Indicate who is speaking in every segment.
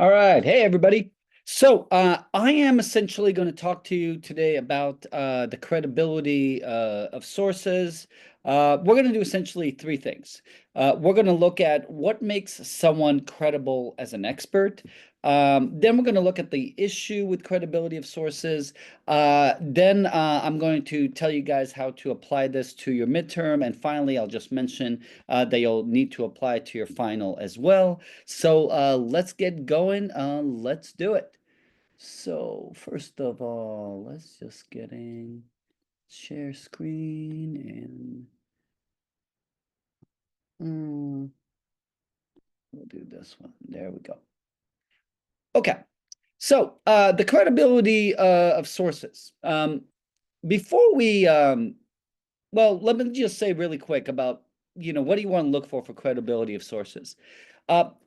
Speaker 1: All right. Hey, everybody. I am essentially going to talk to you today about the credibility of sources. We're going to do essentially three things. We're going to look at what makes someone credible as an expert. Then we're going to look at the issue with credibility of sources. Then I'm going to tell you guys how to apply this to your midterm. And finally, I'll just mention that you'll need to apply it to your final as well. Let's get going. Let's do it. So first of all, let's just get in, share screen and we'll do this one. There we go. Okay. The credibility of sources. Before we, let me just say really quick about, what do you want to look for credibility of sources?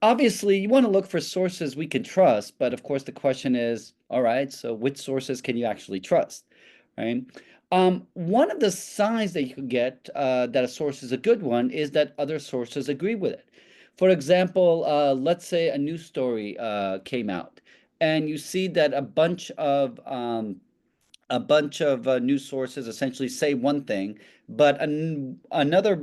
Speaker 1: Obviously, you want to look for sources we can trust, but of course, the question is, all right, so which sources can you actually trust, right? One of the signs that you could get that a source is a good one is that other sources agree with it. For example, let's say a news story came out, and you see that a bunch of news sources essentially say one thing, but another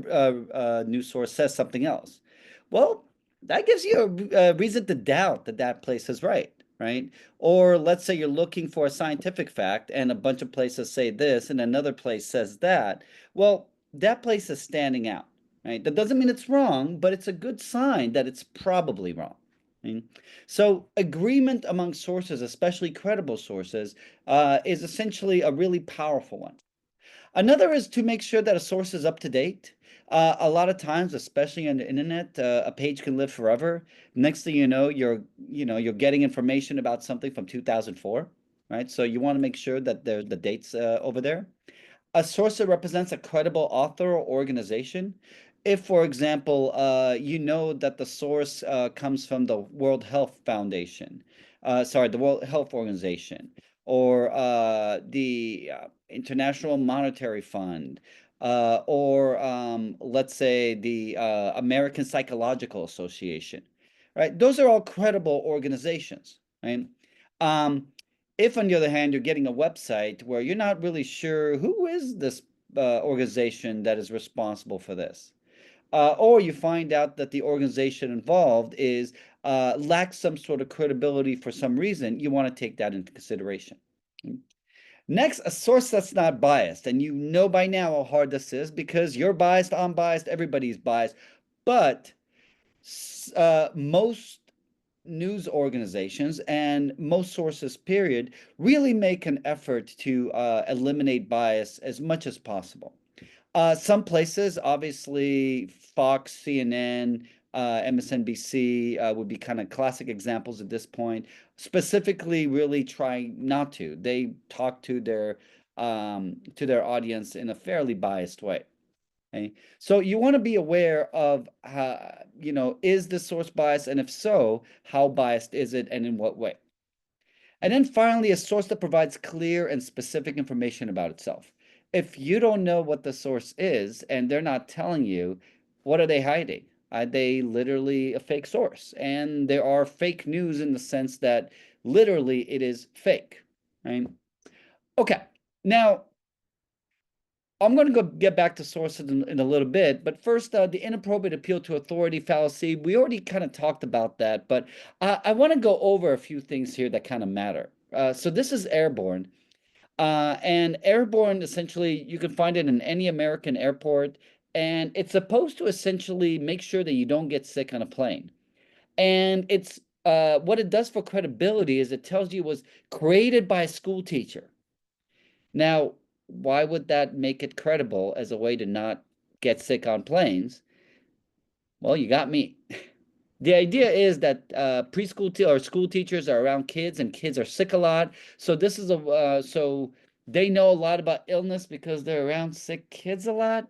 Speaker 1: news source says something else. Well, that gives you a reason to doubt that that place is right, right? Or let's say you're looking for a scientific fact and a bunch of places say this and another place says that. Well, that place is standing out, right? That doesn't mean it's wrong, but it's a good sign that it's probably wrong. Right? So, agreement among sources, especially credible sources, is essentially a really powerful one. Another is to make sure that a source is up to date. A lot of times, especially on the internet, a page can live forever. Next thing you're getting information about something from 2004, right? So you want to make sure that the dates over there. A source that represents a credible author or organization. If, for example, you know that the source comes from the World Health Foundation, the World Health Organization, or the International Monetary Fund, or let's say the American Psychological Association, right? Those are all credible organizations, right? Um, if, on the other hand, you're getting a website where you're not really sure who is this organization that is responsible for this, or you find out that the organization involved is lacks some sort of credibility for some reason, you want to take that into consideration. Next, a source that's not biased, and you know by now how hard this is because you're biased, I'm biased, everybody's biased, but most news organizations and most sources, period, really make an effort to eliminate bias as much as possible. Some places, obviously, Fox, CNN, MSNBC would be kind of classic examples at this point. Specifically, really try not to. They talk to their audience in a fairly biased way. Okay? So you want to be aware of is this source biased, and if so, how biased is it, and in what way? And then finally, a source that provides clear and specific information about itself. If you don't know what the source is and they're not telling you, what are they hiding? Are they literally a fake source? And there are fake news in the sense that literally it is fake, right? Okay. Now, I'm going to go get back to sources in a little bit, but first, the inappropriate appeal to authority fallacy. We already kind of talked about that, but I want to go over a few things here that kind of matter. So this is airborne, and airborne essentially you can find it in any American airport, and it's supposed to essentially make sure that you don't get sick on a plane. And it's what it does for credibility is it tells you it was created by a school teacher. Now, why would that make it credible as a way to not get sick on planes? Well, you got me. The idea is that preschool or school teachers are around kids and kids are sick a lot. So so they know a lot about illness because they're around sick kids a lot.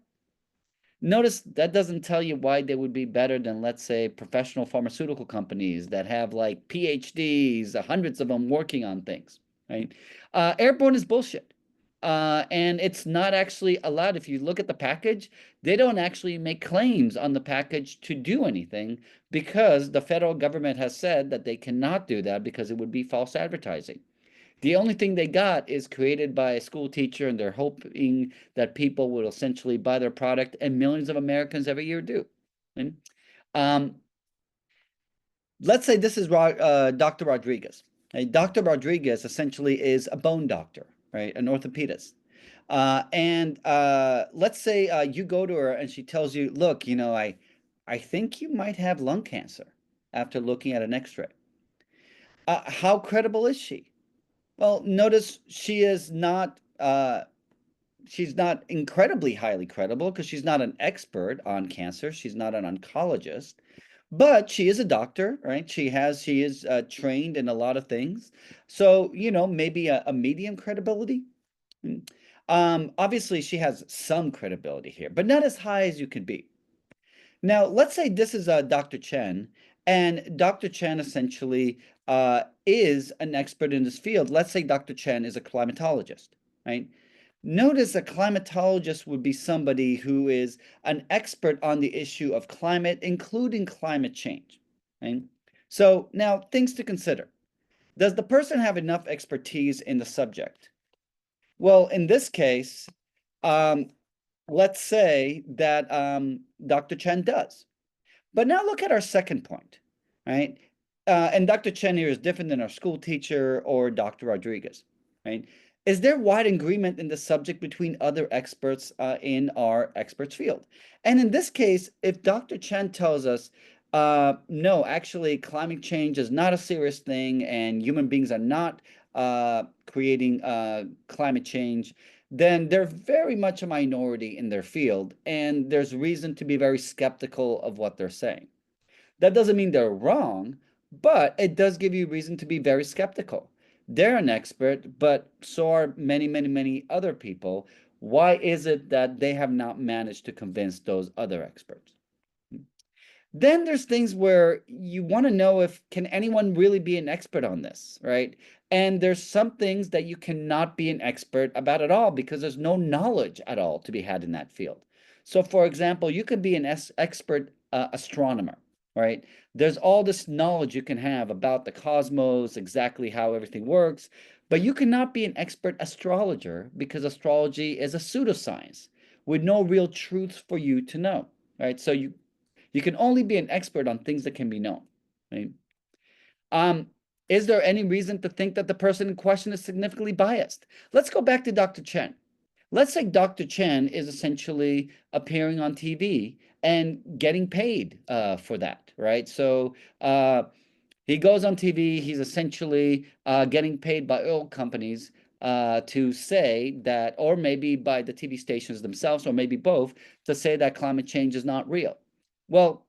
Speaker 1: Notice that doesn't tell you why they would be better than, let's say, professional pharmaceutical companies that have like PhDs, hundreds of them working on things, right? Airborne is bullshit. And it's not actually allowed. If you look at the package, they don't actually make claims on the package to do anything because the federal government has said that they cannot do that because it would be false advertising. The only thing they got is created by a school teacher, and they're hoping that people will essentially buy their product, and millions of Americans every year do. And, um, let's say this is Dr. Rodriguez. Dr. Rodriguez essentially is a bone doctor, right? An orthopedist. And let's say you go to her and she tells you, look, I think you might have lung cancer after looking at an x-ray. How credible is she? Well, notice she's not incredibly highly credible because she's not an expert on cancer. She's not an oncologist, but she is a doctor, right? She is trained in a lot of things. So, maybe a medium credibility. Mm. Obviously, she has some credibility here, but not as high as you could be. Now, let's say this is Dr. Chen, and Dr. Chen essentially is an expert in this field. Let's say Dr. Chen is a climatologist, right? Notice a climatologist would be somebody who is an expert on the issue of climate, including climate change, right? So now things to consider. Does the person have enough expertise in the subject? Well, in this case, um, let's say that Dr. Chen does. But now look at our second point, right? And Dr. Chen here is different than our school teacher or Dr. Rodriguez, right? Is there wide agreement in the subject between other experts in our experts field? And in this case, if Dr. Chen tells us, no, actually, climate change is not a serious thing and human beings are not creating climate change, then they're very much a minority in their field, and there's reason to be very skeptical of what they're saying. That doesn't mean they're wrong, but it does give you reason to be very skeptical. They're an expert, but so are many, many, many other people. Why is it that they have not managed to convince those other experts? Then there's things where you want to know if can anyone really be an expert on this, right? And there's some things that you cannot be an expert about at all because there's no knowledge at all to be had in that field. So for example, you could be an expert astronomer, right? There's all this knowledge you can have about the cosmos, exactly how everything works, but you cannot be an expert astrologer because astrology is a pseudoscience with no real truth for you to know, right? So you can only be an expert on things that can be known, right? Um, is there any reason to think that the person in question is significantly biased? Let's go back to Dr. Chen. Let's say Dr. Chen is essentially appearing on TV and getting paid for that, right? So he goes on TV, he's essentially getting paid by oil companies to say that, or maybe by the TV stations themselves, or maybe both, to say that climate change is not real. Well,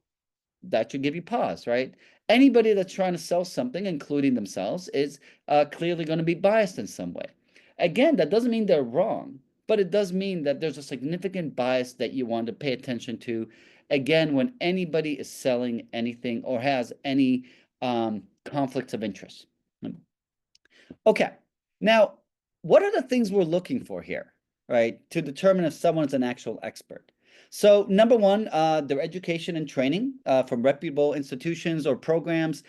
Speaker 1: that should give you pause, right? Anybody that's trying to sell something, including themselves, is clearly going to be biased in some way. Again, that doesn't mean they're wrong, but it does mean that there's a significant bias that you want to pay attention to. Again, when anybody is selling anything or has any conflicts of interest. Okay, now what are the things we're looking for here, right, to determine if someone's an actual expert? So number one, their education and training from reputable institutions or programs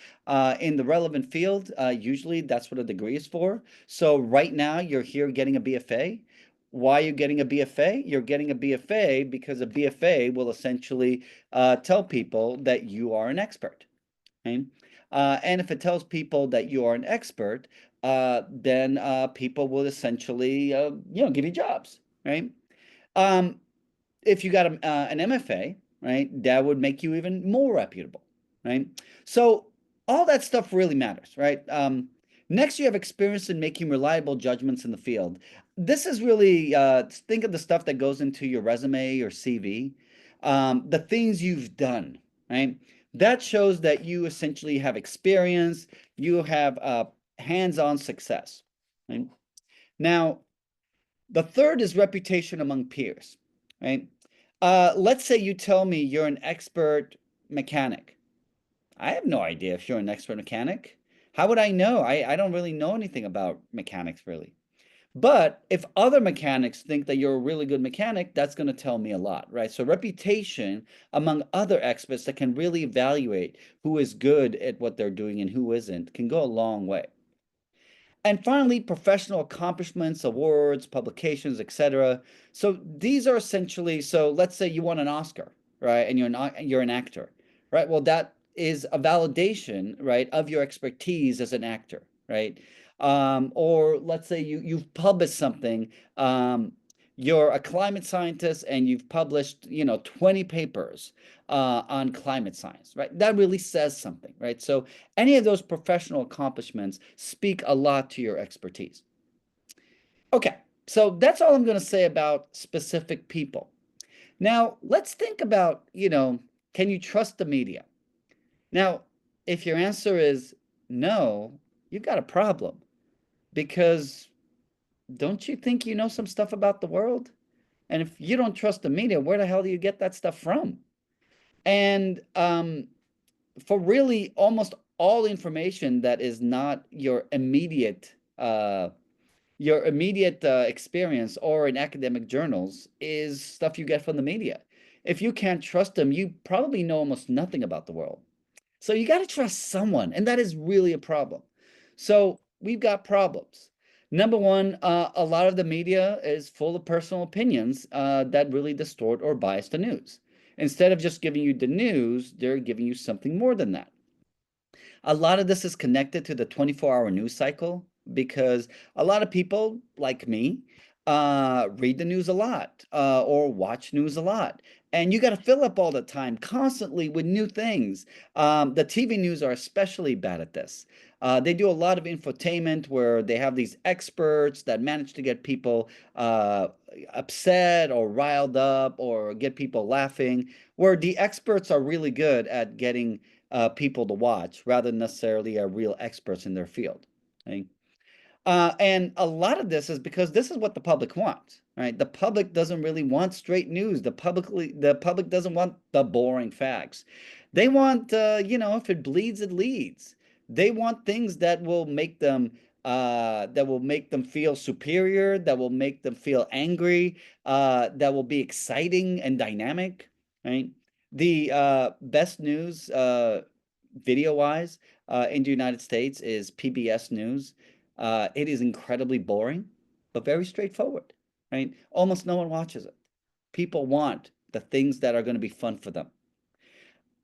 Speaker 1: in the relevant field. Usually that's what a degree is for. So right now you're here getting a BFA. Why are you getting a BFA? You're getting a BFA because a BFA will essentially tell people that you are an expert. Okay? And if it tells people that you are an expert, then people will essentially, give you jobs, right? Um, if you got an MFA, right, that would make you even more reputable, right? So all that stuff really matters, right? Next, you have experience in making reliable judgments in the field. This is really, think of the stuff that goes into your resume or CV, the things you've done, right? That shows that you essentially have experience, you have hands-on success, right? Now, the third is reputation among peers, right? Let's say you tell me you're an expert mechanic. I have no idea if you're an expert mechanic. How would I know? I don't really know anything about mechanics, really. But if other mechanics think that you're a really good mechanic, that's going to tell me a lot, right? So reputation among other experts that can really evaluate who is good at what they're doing and who isn't can go a long way. And finally, professional accomplishments, awards, publications, etc. So these are essentially, so let's say you won an Oscar, right? And you're an actor, right? Well, that is a validation, right, of your expertise as an actor, right? Or let's say you've published something. You're a climate scientist and you've published, 20 papers on climate science, right? That really says something, right? So any of those professional accomplishments speak a lot to your expertise. Okay, so that's all I'm going to say about specific people. Now, let's think about, can you trust the media? Now, if your answer is no, you've got a problem because don't you think you know some stuff about the world? And if you don't trust the media, where the hell do you get that stuff from? And for really almost all information that is not your immediate experience or in academic journals is stuff you get from the media. If you can't trust them, you probably know almost nothing about the world. So you got to trust someone, and that is really a problem. So we've got problems. Number one, a lot of the media is full of personal opinions that really distort or bias the news. Instead of just giving you the news, they're giving you something more than that. A lot of this is connected to the 24-hour news cycle because a lot of people like me read the news a lot or watch news a lot. And you got to fill up all the time constantly with new things. The TV news are especially bad at this. They do a lot of infotainment where they have these experts that manage to get people upset or riled up or get people laughing, where the experts are really good at getting people to watch rather than necessarily real experts in their field. Right? And a lot of this is because this is what the public wants, right? The public doesn't really want straight news. The public doesn't want the boring facts. They want, if it bleeds, it leads. They want things that will make them feel superior, that will make them feel angry, that will be exciting and dynamic, right? The best news, video-wise, in the United States is PBS News. It is incredibly boring, but very straightforward, right? Almost no one watches it. People want the things that are going to be fun for them.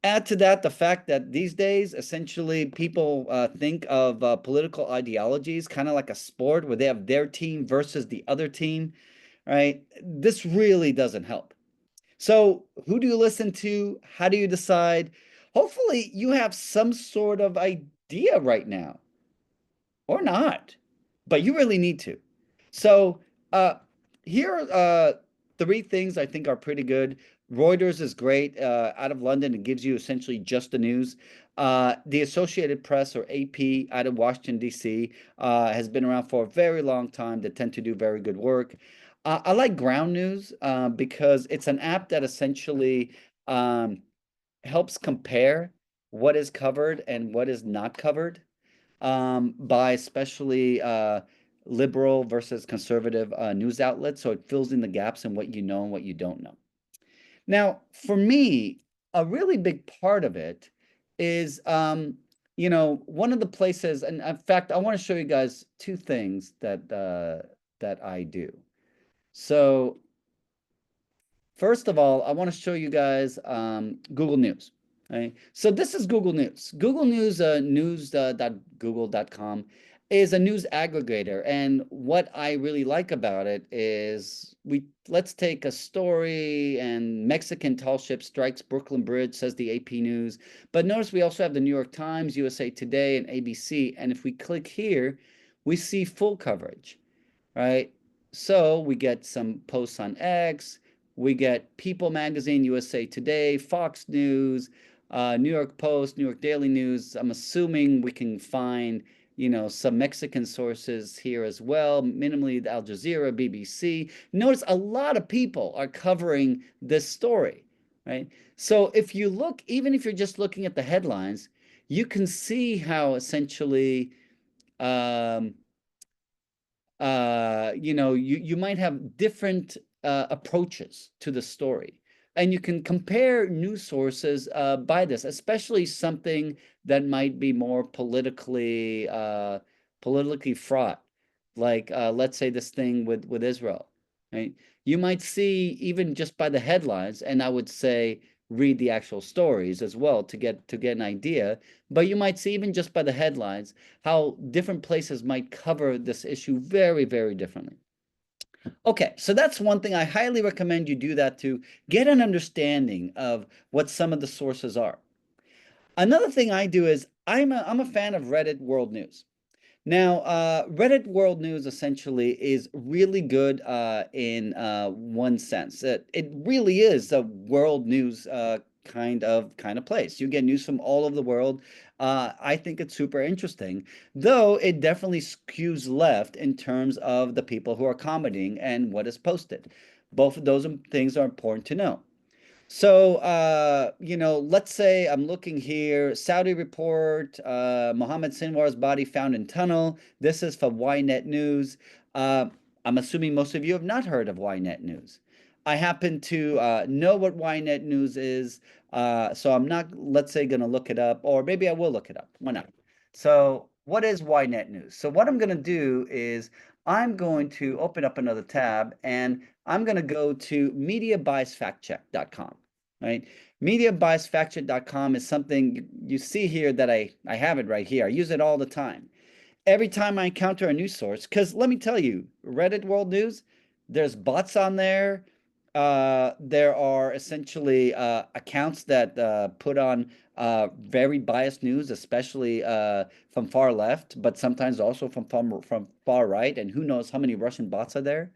Speaker 1: Add to that the fact that these days, essentially, people think of political ideologies kind of like a sport where they have their team versus the other team, right? This really doesn't help. So, who do you listen to? How do you decide? Hopefully, you have some sort of idea right now or not, but you really need to. So, uh, here are three things I think are pretty good. Reuters is great. Out of London, it gives you essentially just the news. The Associated Press, or AP, out of Washington, D.C., has been around for a very long time. They tend to do very good work. I like Ground News because it's an app that essentially helps compare what is covered and what is not covered by especially liberal versus conservative news outlets. So it fills in the gaps in what you know and what you don't know. Now, for me, a really big part of it is, one of the places, and in fact, I want to show you guys two things that I do. So first of all, I want to show you guys Google News. Right? So this is Google News. Google News, news.google.com is a news aggregator. And what I really like about it is let's take a story and Mexican tall ship strikes Brooklyn Bridge, says the AP News. But notice we also have the New York Times, USA Today, and ABC. And if we click here, we see full coverage, right? So we get some posts on X, we get People Magazine, USA Today, Fox News, New York Post, New York Daily News. I'm assuming we can find, some Mexican sources here as well, minimally Al Jazeera, BBC. Notice a lot of people are covering this story, right? So if you look, even if you're just looking at the headlines, you can see how essentially you might have different approaches to the story. And you can compare news sources by this, especially something that might be more politically fraught, like let's say this thing with Israel, right? You might see even just by the headlines, and I would say read the actual stories as well to get an idea. But you might see even just by the headlines how different places might cover this issue very, very differently. Okay, so that's one thing I highly recommend you do that to get an understanding of what some of the sources are. Another thing I do is I'm a fan of Reddit World News. Now, Reddit World News essentially is really good in one sense. It really is a world news kind of place. You get news from all over the world. I think it's super interesting, though it definitely skews left in terms of the people who are commenting and what is posted. Both of those things are important to know. So, let's say I'm looking here, Saudi report, Mohammed Sinwar's body found in tunnel. This is from Ynet News. Uh, I'm assuming most of you have not heard of Ynet News. I happen to know what Ynet News is, so I'm not, let's say, going to look it up, or maybe I will look it up. Why not? So, what is Ynet News? So, what I'm going to do is I'm going to open up another tab and I'm going to go to mediabiasfactcheck.com, right? Mediabiasfactcheck.com is something you see here that I have it right here. I use it all the time. Every time I encounter a news source, because let me tell you, Reddit World News, there's bots on there. There are essentially accounts that put on very biased news, especially from far left, but sometimes also from far right. And who knows how many Russian bots are there?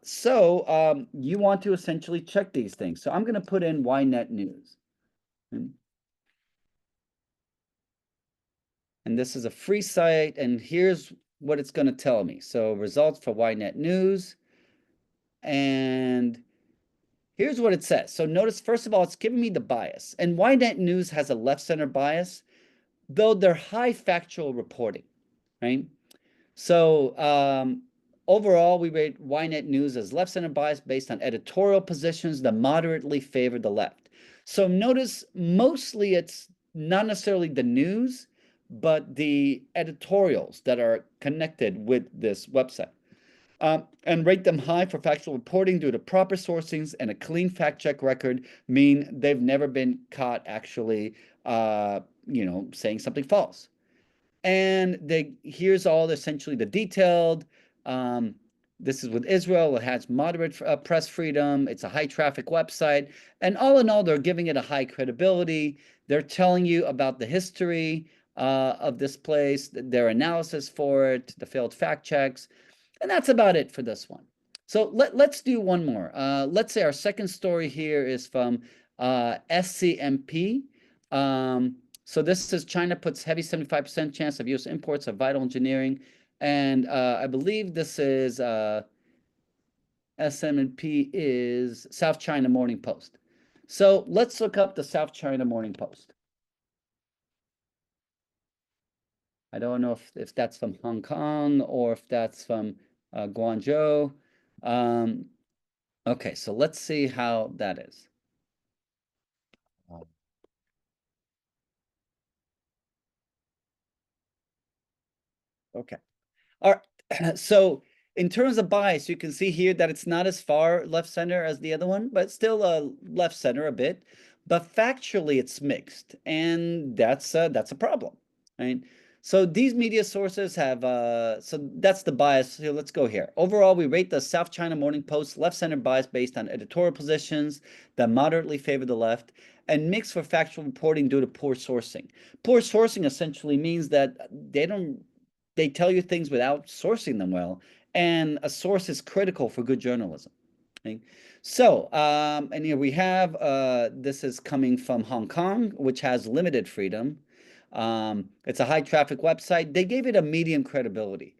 Speaker 1: So you want to essentially check these things. So I'm going to put in Ynet News. And this is a free site, and here's what it's going to tell me. So results for Ynet News, and here's what it says. So notice, first of all, it's giving me the bias. And Ynet News has a left-center bias, though they're high factual reporting, right? So overall, we rate Ynet News as left-center bias based on editorial positions that moderately favor the left. So notice mostly it's not necessarily the news, but the editorials that are connected with this website. And rate them high for factual reporting due to proper sourcings and a clean fact check record mean they've never been caught actually, saying something false. And here's all essentially the detailed. Um, this is with Israel. It has moderate press freedom. It's a high traffic website. And all in all, they're giving it a high credibility. They're telling you about the history of this place, their analysis for it, the failed fact checks. And that's about it for this one. So let's do one more. Let's say our second story here is from SCMP. So this says China puts heavy 75% chance of U.S. imports of vital engineering. And I believe this is SMP is South China Morning Post. So let's look up the South China Morning Post. I don't know if that's from Hong Kong or if that's from Guangzhou. Okay, so let's see how that is. Okay. All right. So in terms of bias, you can see here that it's not as far left center as the other one, but still left center a bit. But factually, it's mixed, and that's a problem, right? So these media sources have so that's the bias. Here, let's go here. Overall, we rate the South China Morning Post left center bias based on editorial positions that moderately favor the left and mixed for factual reporting due to poor sourcing. Poor sourcing essentially means that they tell you things without sourcing them well, and a source is critical for good journalism. Okay? So, and here we have this is coming from Hong Kong, which has limited freedom. It's a high traffic website. They gave it a medium credibility,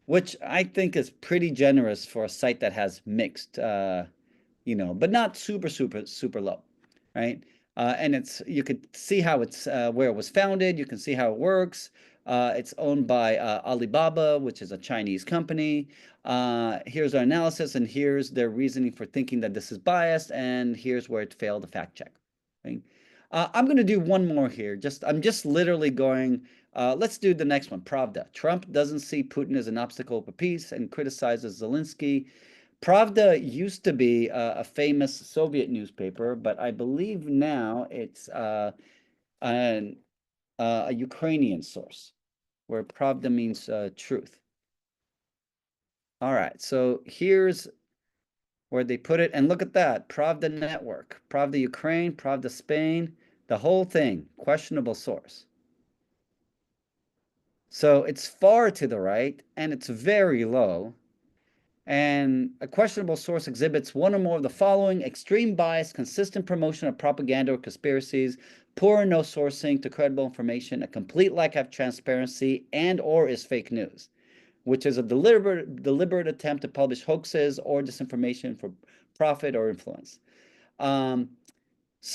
Speaker 1: which I think is pretty generous for a site that has mixed, but not super, super, super low, right? And you could see how it's where it was founded. You can see how it works. It's owned by Alibaba, which is a Chinese company. Here's our analysis, and here's their reasoning for thinking that this is biased, and here's where it failed to fact check. Okay? I'm going to do one more here. I'm just literally going. Let's do the next one. Pravda. Trump doesn't see Putin as an obstacle for peace and criticizes Zelensky. Pravda used to be a famous Soviet newspaper, but I believe now it's a Ukrainian source, where Pravda means truth. All right, so here's where they put it, and look at that, Pravda Network, Pravda Ukraine, Pravda Spain, the whole thing, questionable source. So it's far to the right, and it's very low. And a questionable source exhibits one or more of the following: extreme bias, consistent promotion of propaganda or conspiracies, poor or no sourcing to credible information, a complete lack of transparency, and or is fake news, which is a deliberate attempt to publish hoaxes or disinformation for profit or influence.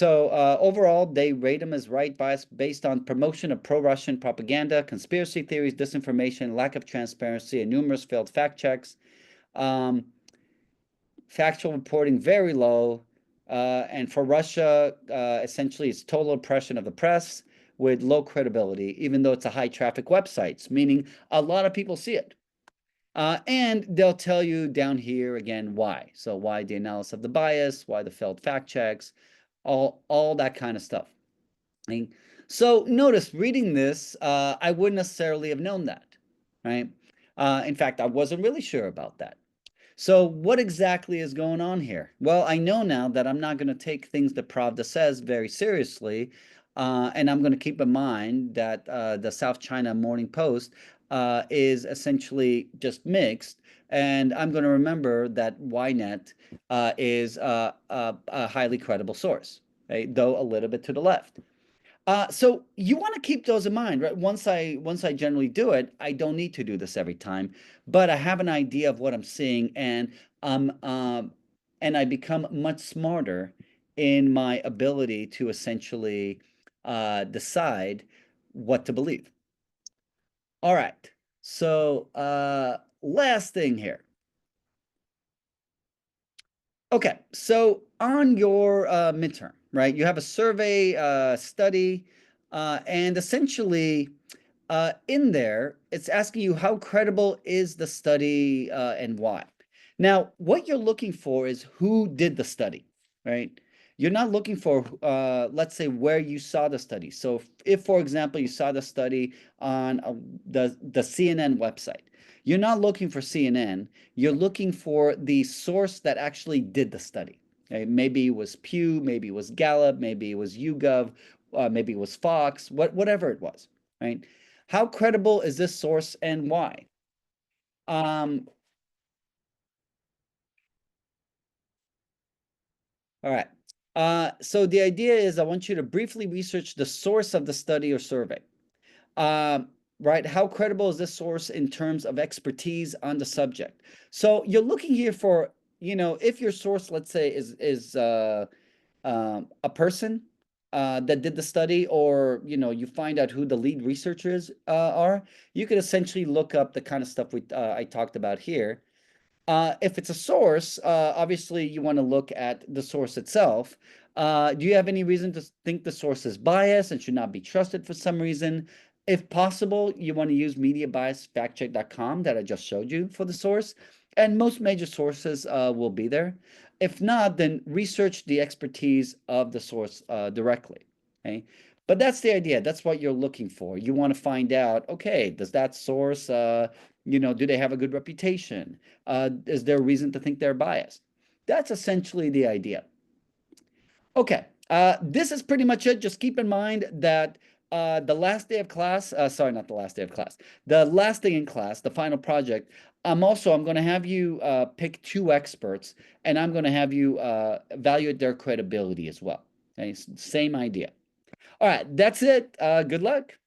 Speaker 1: Overall, they rate him as right bias based on promotion of pro-Russian propaganda, conspiracy theories, disinformation, lack of transparency, and numerous failed fact checks. Factual reporting very low, and for Russia, essentially it's total oppression of the press with low credibility, even though it's a high traffic website, meaning a lot of people see it. And they'll tell you down here again why. So why the analysis of the bias, why the failed fact checks, all that kind of stuff. So notice reading this, I wouldn't necessarily have known that, right? In fact, I wasn't really sure about that. So what exactly is going on here? Well, I know now that I'm not going to take things that Pravda says very seriously, and I'm going to keep in mind that the South China Morning Post is essentially just mixed, and I'm going to remember that Ynet is a highly credible source, right? Though a little bit to the left. So you want to keep those in mind, right? Once I generally do it, I don't need to do this every time, but I have an idea of what I'm seeing, and I become much smarter in my ability to essentially decide what to believe. All right. So last thing here. Okay, so on your midterm, right, you have a survey study, and essentially in there, it's asking you how credible is the study and why. Now, what you're looking for is who did the study, right? You're not looking for, let's say, where you saw the study. So if, for example, you saw the study on the CNN website, you're not looking for CNN. You're looking for the source that actually did the study. Okay? Maybe it was Pew, maybe it was Gallup, maybe it was YouGov, maybe it was Fox, whatever it was, right? How credible is this source and why? All right. So the idea is I want you to briefly research the source of the study or survey. Right? How credible is this source in terms of expertise on the subject? So you're looking here for, if your source, let's say, is a person that did the study, or you find out who the lead researchers are, you could essentially look up the kind of stuff I talked about here. If it's a source, obviously you want to look at the source itself. Do you have any reason to think the source is biased and should not be trusted for some reason? If possible, you want to use mediabiasfactcheck.com that I just showed you for the source, and most major sources will be there. If not, then research the expertise of the source directly. Okay, but that's the idea. That's what you're looking for. You want to find out, okay, does that source, do they have a good reputation? Is there a reason to think they're biased? That's essentially the idea. Okay, this is pretty much it. Just keep in mind that the last day of class, sorry, not the last day of class, the last day in class, the final project, I'm going to have you pick two experts, and I'm going to have you evaluate their credibility as well. Okay, same idea. All right, that's it. Good luck.